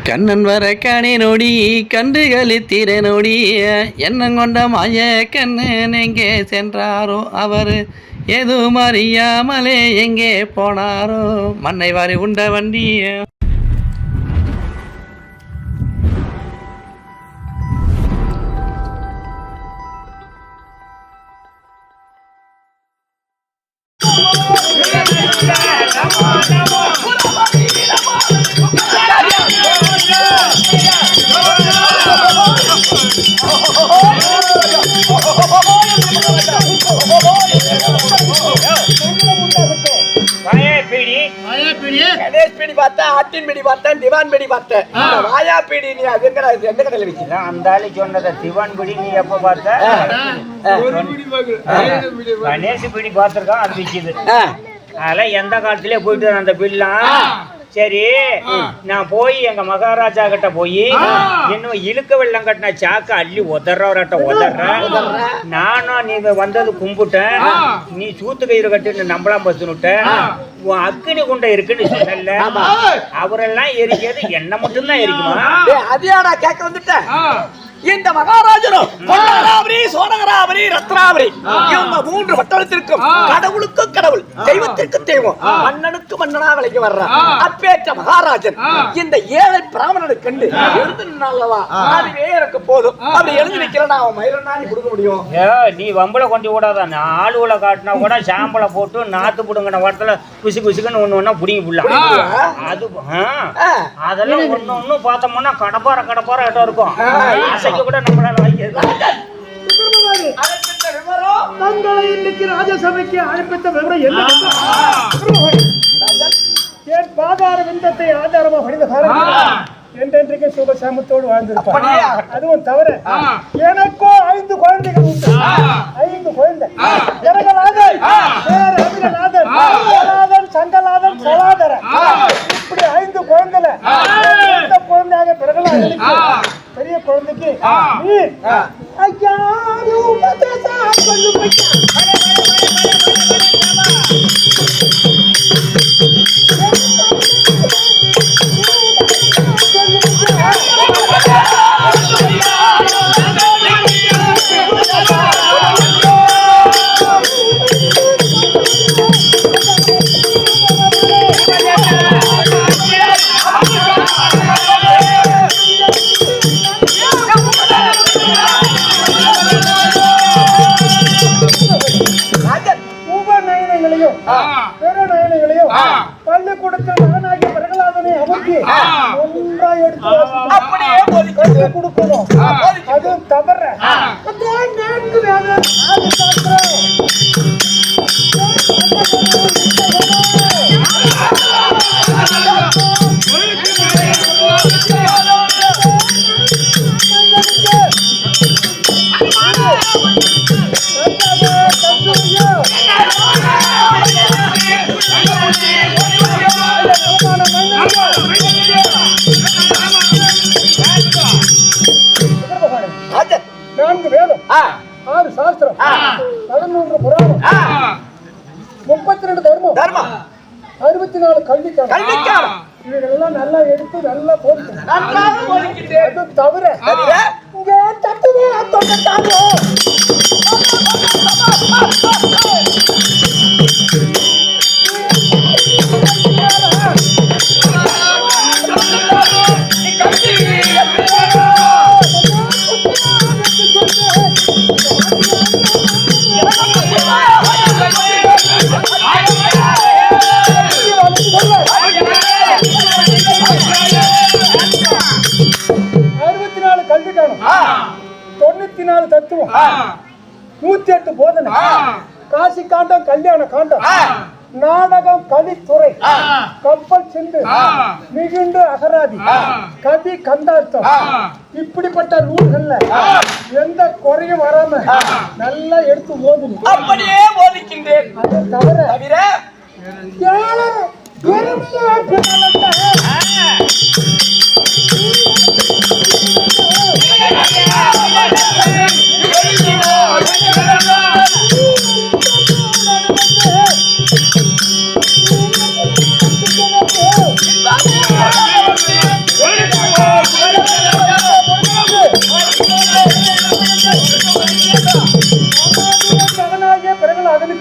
கண்ணன் வர கணி நொடி கண்டுகளி திரை நொடி எண்ணங்கொண்ட மாய கண்ணன் எங்கே சென்றாரோ அவர் எதுவும் அறியாமலே எங்கே போனாரோ மண்ணை வாரி உண்ட வண்டிய திவான் பீடி பார்த்தேன். வாயா பீடி நீ அது எந்த கடையில விற்கிற? அந்த ஆளு சொன்னத திவான் பீடி நீ எப்ப பார்த்த? கணேஷ் பீடி பார்த்திருக்கான், அது விற்கிது. அதெல்லாம் எந்த காலத்திலே போயிட்டு அந்த பீடிலாம். சரி, நான் போய் எங்க மகாராஜா கிட்ட போய் இன்னும் இழுக்க வெள்ளம் கட்டின சாக்க அள்ளி உதறவரட்ட உதறேன். நானும் நீங்க வந்தது கும்பிட்டேன், நீ சூத்து கயிறு கட்டு நம்பலாம் பசுனுட்ட உன் அக்கினி குண்டை இருக்குன்னு சொன்னல. அவரெல்லாம் எரிக்கிறது என்ன மட்டும்தான் எரிக்குமா? அதையாடா கேட்க வந்துட்டேன். இந்த மகாராஜனும் சோனகராபரி ரத்னாபரி இவங்க மூன்று வட்டத்திற்கும் கடவுளுக்கும் கடவுள், தெய்வத்திற்கு தெய்வம், மன்னனுக்கு மன்னனா விலைக்கு வர்றான். அப்பேற்ற மகாராஜன் இந்த ஏழை பிராமணனுக்கு கண்டு எழுந்து நின்னாலவா அதுவே எனக்கு போதும். அப்படி எழுந்து நிக்கிறேன், அவன் மயிரனா நீ கொடுக்க முடியும்? நீ வம்பளை கொண்டு கூடாத. ஆளுகளை காட்டினா கூட சாம்பலை போட்டு நாத்து புடுங்கின வாரத்துல குசி குசிக்குன்னு ஒண்ணு ஒன்னா புடிங்கி புடலாம். அது அதெல்லாம் ஒண்ணு ஒண்ணு பார்த்தோம்னா கடப்பார கடப்பார இடம் இருக்கும். கூட நம்மளால தங்களை இன்னைக்கு ராஜசபைக்கு அனுப்பித்த விவரம் என்ன? என் பாதார விந்தத்தை ஆதாரமா படிந்த காரணம் என்றென்றைக்கு சுகசாமத்தோடு வாழ்ந்திருப்பார். அதுவும் தவிர எனக்கோ 5 குழந்தைகள் உண்டு. 5 குழந்தை ஜனகநாதன், அபிரநாதன், சங்கநாதன், சலாதரன், இப்படி 5 குழந்தைல எந்த குழந்தையாக பிறகு பெரிய குழந்தைக்கு ஐயா பள்ளிக்கூடத்தில் மகனாகிய பிரகலாதனை அமர்த்தி ஒன்றாய் எடுத்து கொடுக்கணும். அதுவும் தவற நேற்று வேணும். நான்கு வேதம், 6 சாஸ்திரம், 11 புராணம், 32 தர்மம், 64 கல்விக்காரம், இவைகளெல்லாம் நல்லா எடுத்து நல்லா போதிக்கணும். அது தவிர இங்கே தட்டுவே தொட்டாலோ தத்துவம், 108 போதனை, காசி காண்டம், கல்யாண காண்டம், நாடகம், கலித்துறை, கப்பல் சிந்து, மிகுண்டு அகராதி, கவி கந்தார்த்தம், இப்படிப்பட்ட நூல்கள்ல எந்த குறையும் வராம நல்லா எடுத்து ஓதும். அப்படியே ஓதிக்கின்றேன். அது தவிர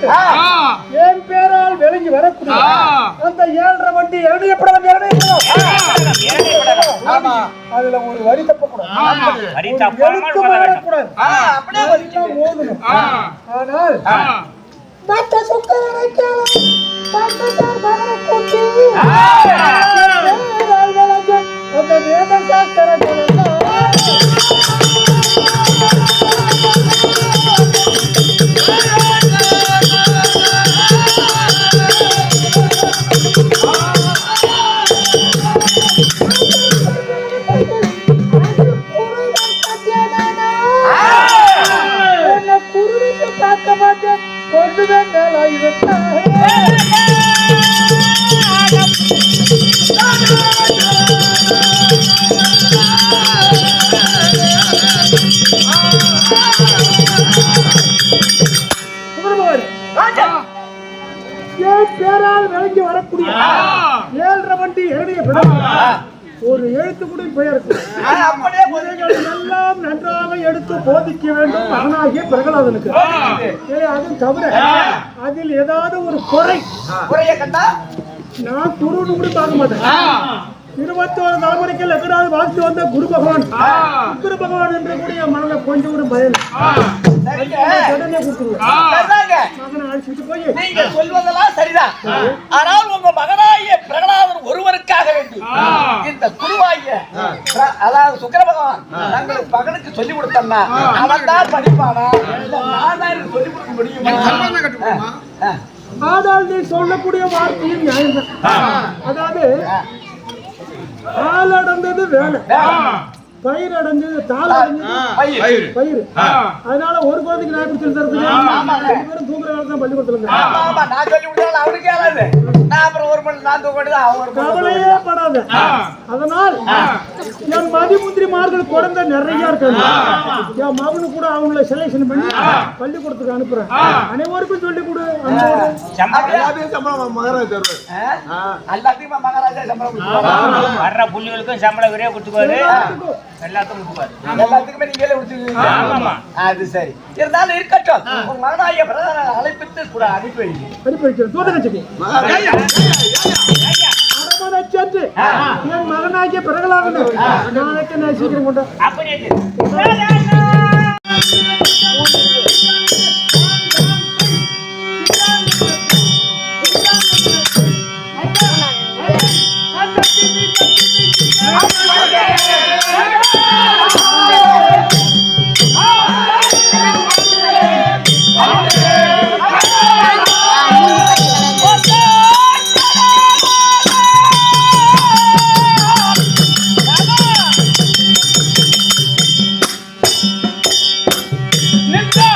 விட்டு என் பேரால் விளங்கி வரக்கூடிய அந்த 7.5 வண்டி எழுதியப்படாத அதுல ஒரு வரி தப்பக்கூடாது, ஓதணும். ஆனால் மற்ற சுக்கரை அந்த வேத சாஸ்திர பார்க்க மாட்டேன் கொண்டுதான் பேரால் விளங்கி வரக்கூடிய 7.5 வண்டி எழுதிய ஒரு எழுத்து கூட பெயருக்கு எல்லாம் நன்றாக எடுத்து போதிக்க வேண்டும் மகனாகிய பிரகலாதனுக்கு. அதுவும் தவிர அதில் ஏதாவது ஒரு குறைய கண்டா நான் குருன்னு கூட பார்க்க மாட்டேன். 21 தலைமுறைக்கு எங்கடாவது வாழ்த்து வந்த குரு பகவான் என்று கூடிய மனதை கொஞ்சம் கூட பயன் உடனே கொடுத்துருவேன். நீங்க சொல்வதெல்லாம் சரிதான். ஆனால் உங்க மகனாகிய பிரகலாதன் ஒருவருக்காக வேண்டி இந்த குருவாகிய அதாவது சுக்கிர பகவான் தங்களுக்கு மகனுக்கு சொல்லிக் கொடுத்தா அவன் தான் படிப்பானா, நான் தான் சொல்லிக் கொடுக்க முடியுமா? ஆனால் நீ சொல்லக்கூடிய வார்த்தையும் நியாயம். அதாவது ஆள் அடந்தது வேலை, பயிர் அடைஞ்சது தாள் அடைஞ்சது பயிர். அதனால ஒரு குழந்தைக்கு நான் எப்படி சொல்லி தரது? தூங்குற வேலை தான் பள்ளிக்கூடத்துல கவலையே படாத. அதனால் என் மதிமுந்திரிமார்கள் குழந்தை நிறைய இருக்காங்க. என் மகனு கூட அவங்களை செலக்ஷன் பண்ணி பள்ளிக்கூடத்துக்கு அனுப்புறேன். அனைவருக்கும் சொல்லி கொடு. புள்ளிகளுக்கும் சம்பளம் ஒரே கொடுத்துக்குவாரு, எல்லாத்துக்குமே நீங்களே கொடுத்துருக்கீங்க. அது சரி. இருந்தாலும் இருக்கட்டும், உங்க மகனாகிய பிரகலாதனை அழைப்பித்து கூட அனுப்பி வைக்கிறேன். என் மகனாகிய பிரகலாதன் நாளைக்கு நான் சீக்கிரம் கொண்டு நின்றா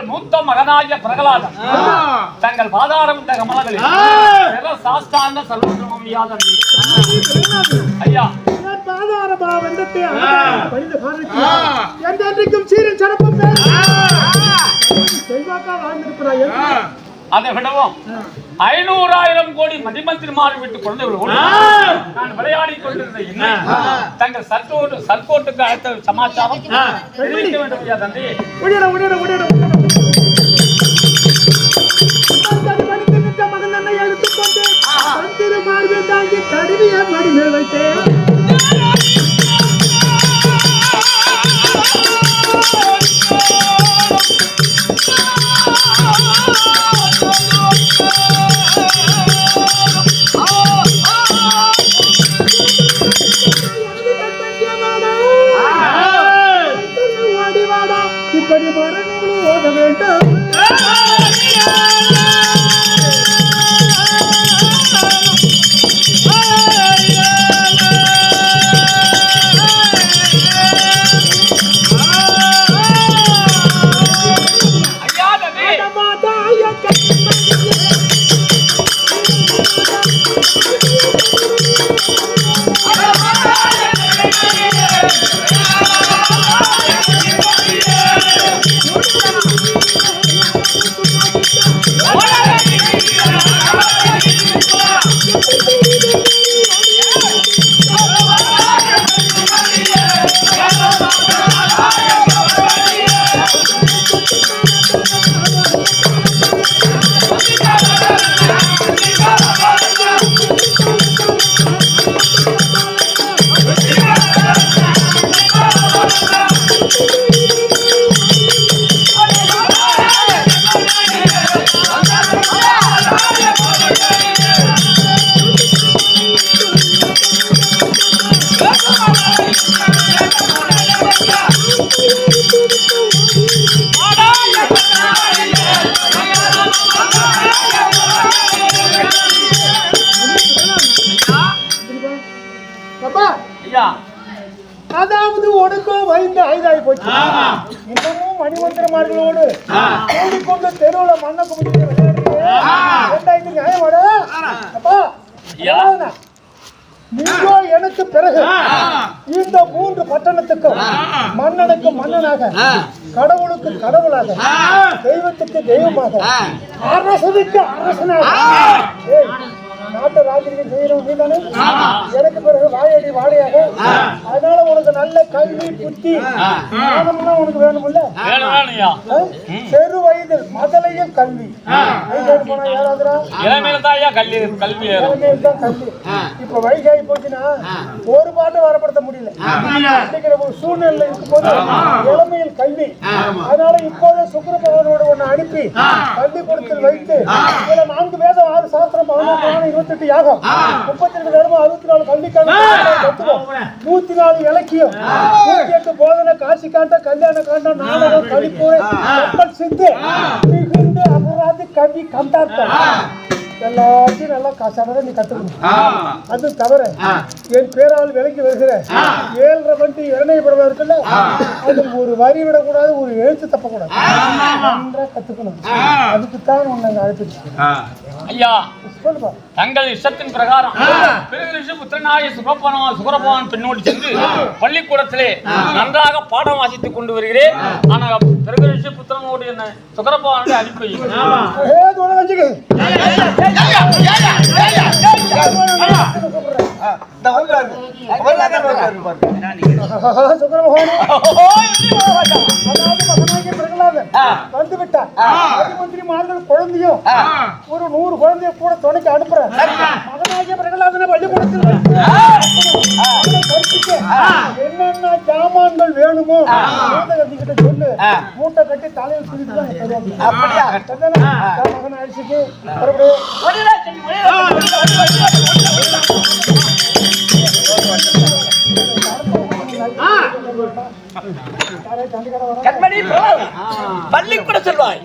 தங்கள் மூத்த மகனாகிய பிரகலாதன் தங்கள் பாதாரம் இந்த கமலங்களில் சாஸ்தாந்த சர்வ ஐயா பாதார பாவந்தத்தை படித்த காரணத்தில் என்றென்றைக்கும் சீரன் சிறப்பும் செல்வாக்கா வாழ்ந்திருக்கிறாய். அதை விடவும் 500,000 கோடி மதிமந்திரிமாறு விட்டு குழந்தைகளோடு நான் விளையாடி கொண்டிருந்த தங்கள் சர்க்கோட்டுக்கு அடுத்த சமாச்சாரம் தெரிவிக்க வேண்டும் ஐயா தந்தை. மகன் எடுத்துக்கொண்டு மந்திரி மார்பில் தாங்கி கடுமைய மடிமேல் வைத்தேன். இப்படி மரணங்களும் ஓத வேண்டும். அதாவது ஒடுக்கம் வைந்து ஐதாகி போச்சு. இன்னமும் மணிமந்திரமார்களோடு கூடிக்கொண்டு தெருவுல மண்ணை கும்பிட்டு விளையாடுறீங்க. நியாயமாட அப்பா நீங்கோ எனக்கு பிறகு இந்த 3 பட்டணத்துக்கும் மன்னனுக்கு மன்னனாக கடவுளுக்கு கடவுளாக தெய்வத்துக்கு தெய்வமாக அரசனுக்கு அரசனாக நாட்டு ராஜ்யம் செய்யணும் நீதானே. எனக்கு பிறகு வாயடி வாழையாக. அதனால உனக்கு நல்ல கல்வி புத்தி உனக்கு வேணும்ல. செரு வயதில் முதலையும் கல்வி போனா யாராதுரா கல்வி. இப்ப வயசாகி போச்சுன்னா ஒரு பாட்டு வரப்படுத்த முடியல. ஒரு சூழ்நிலை இருக்கும்போது இளமையில் கல்வி. அதனால இப்போதே சுக்கிர பகவானோட ஒண்ணு அனுப்பி பள்ளிக்கூடத்தில் வைத்து 4 வேதம் 6 சாஸ்திரம் 28 யாகம் 32 தர்மம் 64 கல்விக்கான 104 இலக்கியம் 108 போதனை காட்சி காண்ட கல்யாண காண்டம் நாடகம் கலிப்பூரை கப்பல் சிந்து மிகுந்து அபராதி கவி கந்தார்த்தம் எல்லாத்தையும் நல்லா கஷ்டப்பட நீ கத்துக்கணும். அது தவிர என் பேரால் விலைக்கு வருகிற 7.5 மணி இரணையபுரம் இருக்குல்ல, அது ஒரு வரி விடக்கூடாது, ஒரு எழுத்து தப்பக்கூடாது, நன்றா கத்துக்கணும். அதுக்குத்தான் உன்னை அழைச்சிருக்கேன் ஐயா. சொல்லுப்பா. தங்கள் இஷ்டத்தின் பிரகாரம் புத்திரனாய சுகரபவான் பின்னோடு சென்று பள்ளிக்கூடத்திலே நன்றாக பாடம் வாசித்துக் கொண்டு வருகிறேன். ஆனால் பிறகு புத்திரனோடு என்ன சுகரபவானோடு அனுப்பி வந்து விட்டார். மந்திரி மார்கள் குழந்தையும் ஒரு 100 குழந்தைய கூட துணைக்கு அனுப்புறேன். மகனாகிய பிரகலாதனை பள்ளிக்கூடத்தில் என்னென்ன ஜாமான்கள் வேணுமோ கிட்ட சொல்லு, மூட்டை கட்டி தலையில் சுதிட்டு மகன் அடிச்சுட்டு பள்ளிக்கூட செல்வாய்.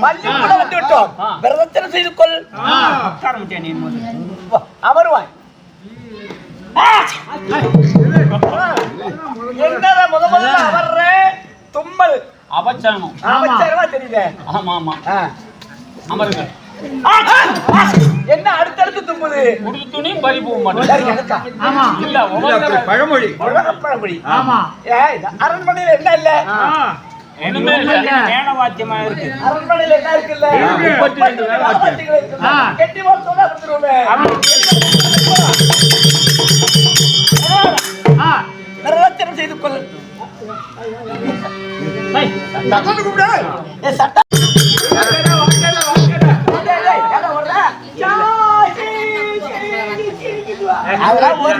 பள்ளிக்கூடம் வந்து விட்டோம். பிரதட்சணம் செய்து கொள். அமருவாய். என்னடா முதல்ல அவர்ற தும்மல் அபச்சாரம். அபச்சாரமா தெரியல. ஆமா ஆமா அமருங்க. என்ன அடுத்தடுத்து தும்புது? உடுத்து துணி பறி போக மாட்டேன். ஆமா இல்ல பழமொழி. பழமொழி. ஆமா அரண்மனையில என்ன இல்ல? ஒண்ணுமே இல்ல. மேனவாத்தியமா இருக்கு. அரண்மனையில என்ன இருக்குல்ல? 32 வேலைவாத்தியங்கள் இருக்குல்ல. கெட்டி போல் சொன்னா கொடுத்துருவோமே. பிரதட்சணம் செய்து கொள். சட்டம் அதெல்லாம் ஒரு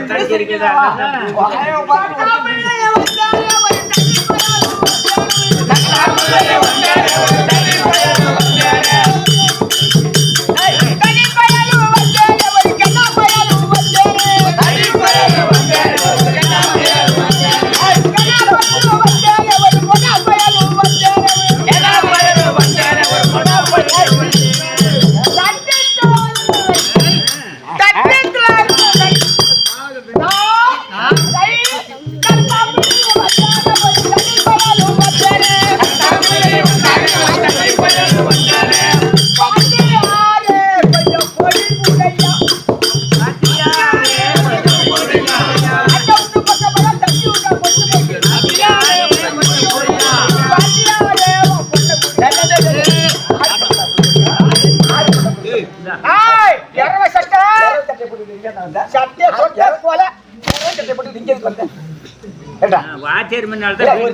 வாத்தியார் முன்னால தான் ஒரு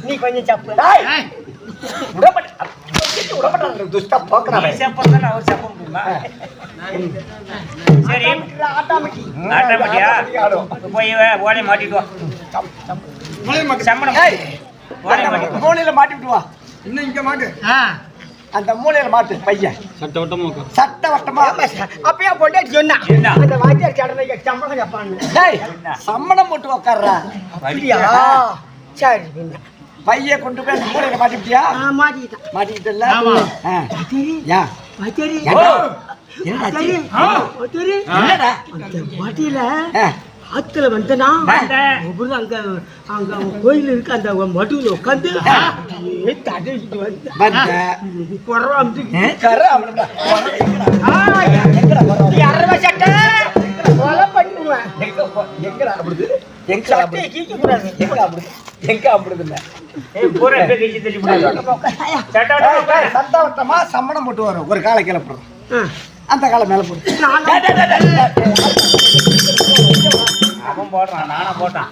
நீ கொஞ்சம் சப்பு சரி ஆட்டோமேட்டியா போய் ஓலை மாட்டிட்டு மூலையில மாட்டி விட்டுவா. இன்னும் இங்க மாட்டு. அந்த மூலையில மாட்டு பையன் சட்ட வட்டமா அப்பயா பொண்டாட்டி சொன்னா அந்த வாத்தியார் சடனை சம்பளம் கேட்பான்னு சம்மணம் போட்டு உக்காடுறா. அப்படியா? சரி பைய கொண்டு போய் அந்த மூலையில மாட்டிவிட்டியா? மாட்டிக்கிட்டல. ஆத்துல வந்தனா அங்க அங்க கோயில் இருக்கு. அந்த மடுவில் உட்காந்து சட்டவட்டமா சம்மணம் போட்டு வரும். ஒரு காலை கீழே போடுறோம், அந்த காலை மேல போடு. அவன் போடுறான், நானா போட்டான்.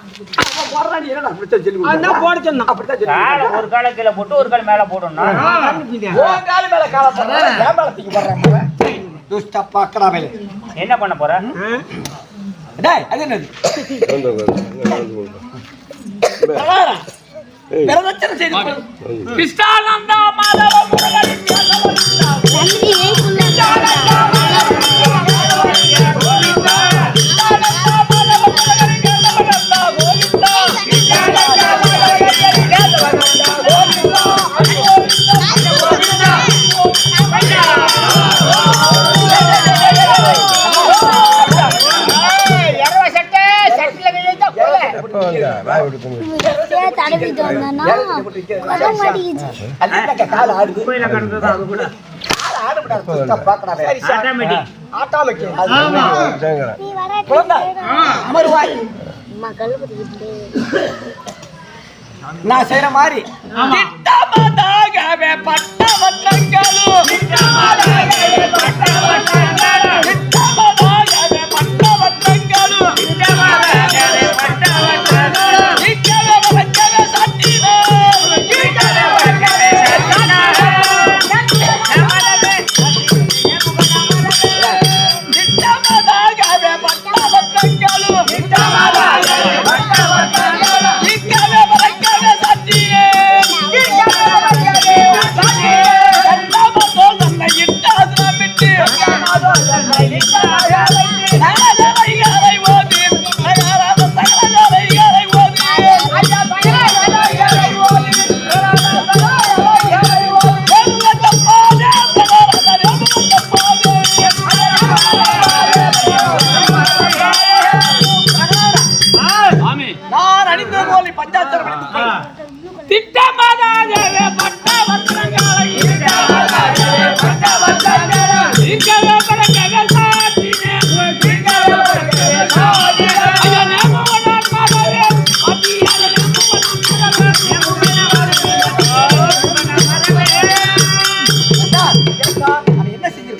ஒரு காலை கீழே போட்டு ஒரு காலை மேல போடணும். என்ன பண்ண போற? அது என்னது? பிரதட்சணம் செய்து கிருஷ்ணானந்தா மாதவ முருகன் நான் செய்யற மாதிரி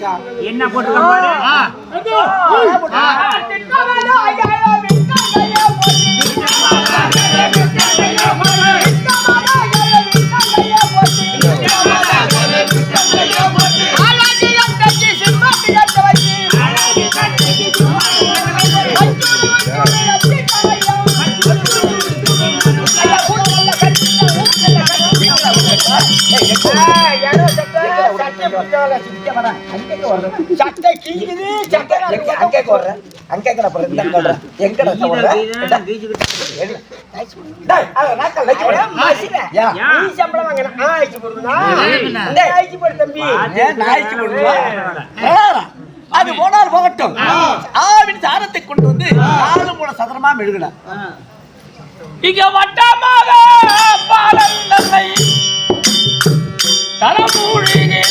போட்டிருக்கா என்ன போட்டுருக்க பாரு சட்டை கீழே சட்டை அங்கே போடுறேன் அங்கே அது போனால் போகட்டும். ஆவின் சாரத்தை கொண்டு வந்து 4 மூணு சதுரமா மெழுகலாம். இங்க வட்டமாக பாலங்களை தலமூழ்கிறேன்.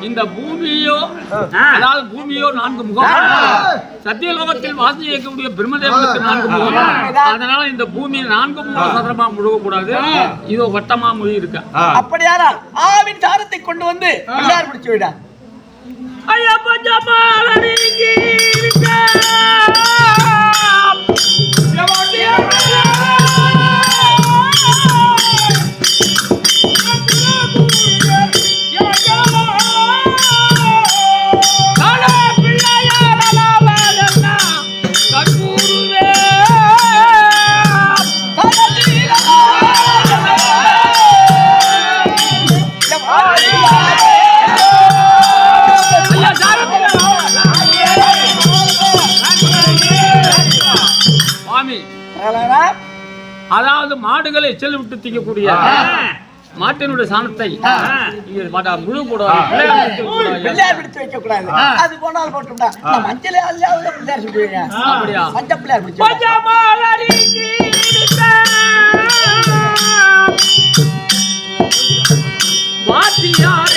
இந்த பூமியோ அதாவது பூமியோ 4 முகம், சத்தியலோகத்தில் வாசி இயக்கக்கூடிய பிரம்மதேவனுக்கு 4 முகம். அதனால இந்த பூமி 4 முகம் சதுரமா முழுக கூடாது, இதோ வட்டமா மொழி இருக்கு. அப்படியானால் ஆவின் சாரத்தை கொண்டு வந்து பிள்ளையார் பிடிச்சு விடா. அதாவது மாடுகளை எச்சல் விட்டு திங்கக்கூடிய மாட்டினுடைய சாணத்தை முழு பிள்ளையார் பிடிச்சு வைக்க கூடாது. அது போனால் போட்டுட்டா மஞ்சள் பிள்ளையார் சொல்லுவீங்க. அப்படியா? மஞ்சள் பிள்ளையார் பிடிச்சு வாத்தியார்